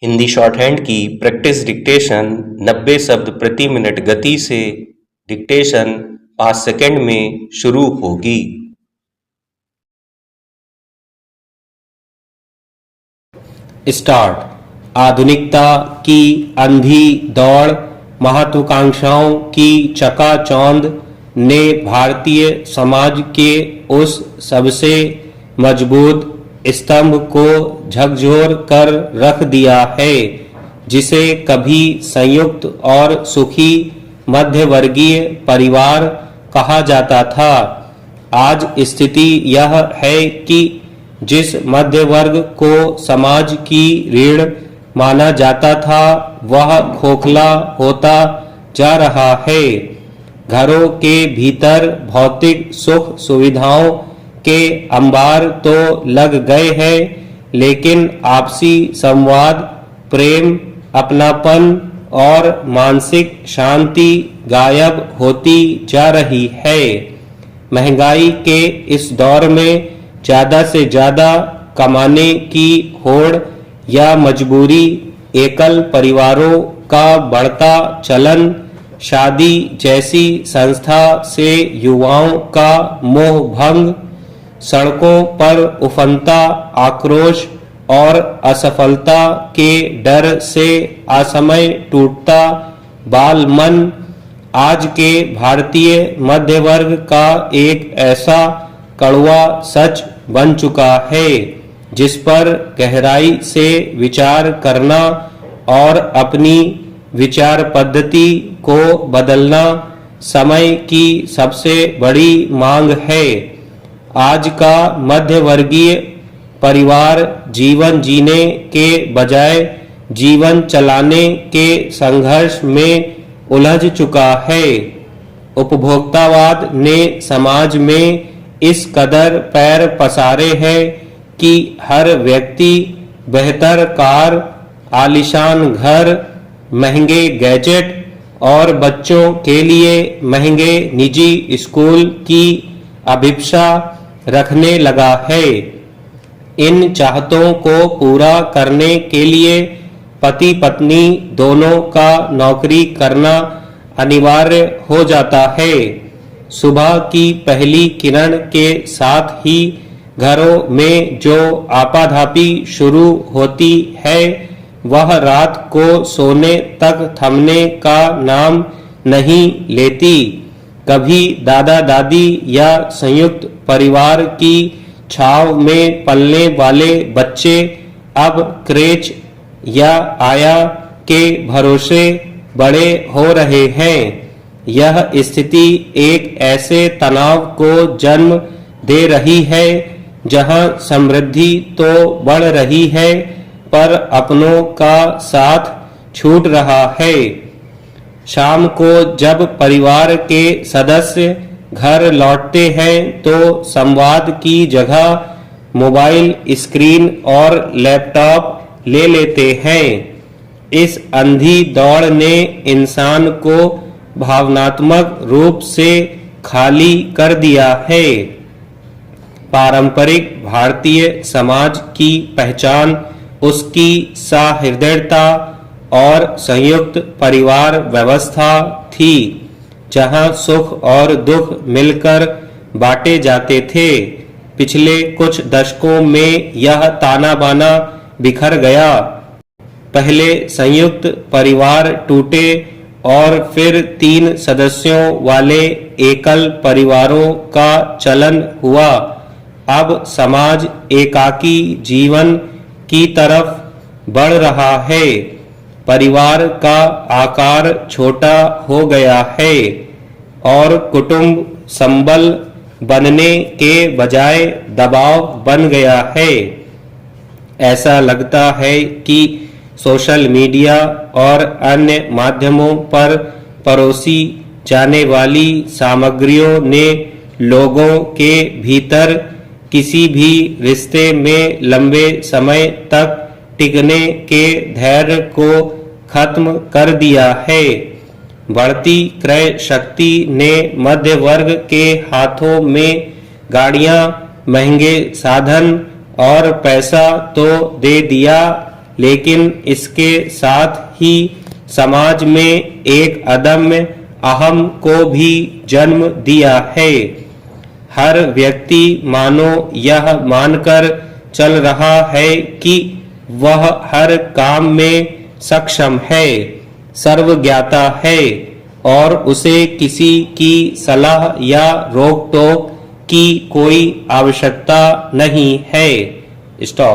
Hindi shorthand की practice dictation 90 शब्द प्रति मिनट गति से डिक्टेशन 5 सेकंड में शुरू होगी। स्टार्ट। आधुनिकता की अंधी दौड़, महत्वाकांक्षाओं की चकाचौंध ने भारतीय समाज के उस सबसे मजबूत स्तंभ को झकझोर कर रख दिया है जिसे कभी संयुक्त और सुखी मध्यवर्गीय परिवार कहा जाता था। आज स्थिति यह है कि जिस मध्य वर्ग को समाज की रीढ़ माना जाता था वह खोखला होता जा रहा है। घरों के भीतर भौतिक सुख सुविधाओं के अंबार तो लग गए हैं, लेकिन आपसी संवाद, प्रेम, अपनापन और मानसिक शांति गायब होती जा रही है। महंगाई के इस दौर में ज्यादा से ज्यादा कमाने की होड़ या मजबूरी, एकल परिवारों का बढ़ता चलन, शादी जैसी संस्था से युवाओं का मोह भंग, सड़कों पर उफनता आक्रोश और असफलता के डर से असमय टूटता बाल मन आज के भारतीय मध्य वर्ग का एक ऐसा कड़वा सच बन चुका है जिस पर गहराई से विचार करना और अपनी विचार पद्धति को बदलना समय की सबसे बड़ी मांग है। आज का मध्यवर्गीय परिवार जीवन जीने के बजाय जीवन चलाने के संघर्ष में उलझ चुका है। उपभोक्तावाद ने समाज में इस कदर पैर पसारे हैं कि हर व्यक्ति बेहतर कार, आलीशान घर, महंगे गैजेट और बच्चों के लिए महंगे निजी स्कूल की अभिप्सा रखने लगा है। इन चाहतों को पूरा करने के लिए पति पत्नी दोनों का नौकरी करना अनिवार्य हो जाता है। सुबह की पहली किरण के साथ ही घरों में जो आपाधापी शुरू होती है वह रात को सोने तक थमने का नाम नहीं लेती। कभी दादा दादी या संयुक्त परिवार की छाव में पलने वाले बच्चे अब क्रेच या आया के भरोसे बड़े हो रहे हैं। यह स्थिति एक ऐसे तनाव को जन्म दे रही है जहां समृद्धि तो बढ़ रही है पर अपनों का साथ छूट रहा है। शाम को जब परिवार के सदस्य घर लौटते हैं तो संवाद की जगह मोबाइल स्क्रीन और लैपटॉप ले लेते हैं। इस अंधी दौड़ ने इंसान को भावनात्मक रूप से खाली कर दिया है। पारंपरिक भारतीय समाज की पहचान उसकी सहृदयता और संयुक्त परिवार व्यवस्था थी जहां सुख और दुख मिलकर बांटे जाते थे। पिछले कुछ दशकों में यह ताना बाना बिखर गया। पहले संयुक्त परिवार टूटे और फिर 3 सदस्यों वाले एकल परिवारों का चलन हुआ। अब समाज एकाकी जीवन की तरफ बढ़ रहा है। परिवार का आकार छोटा हो गया है और कुटुंब संबल बनने के बजाय दबाव बन गया है। ऐसा लगता है कि सोशल मीडिया और अन्य माध्यमों पर परोसी जाने वाली सामग्रियों ने लोगों के भीतर किसी भी रिश्ते में लंबे समय तक टिकने के धैर्य को खत्म कर दिया है। बढ़ती क्रय शक्ति ने मध्य वर्ग के हाथों में गाड़ियां, महंगे साधन और पैसा तो दे दिया, लेकिन इसके साथ ही समाज में एक अदम्य अहम को भी जन्म दिया है। हर व्यक्ति मानो यह मानकर चल रहा है कि वह हर काम में सक्षम है, सर्वज्ञाता है और उसे किसी की सलाह या रोक टोक की कोई आवश्यकता नहीं है। स्टॉप।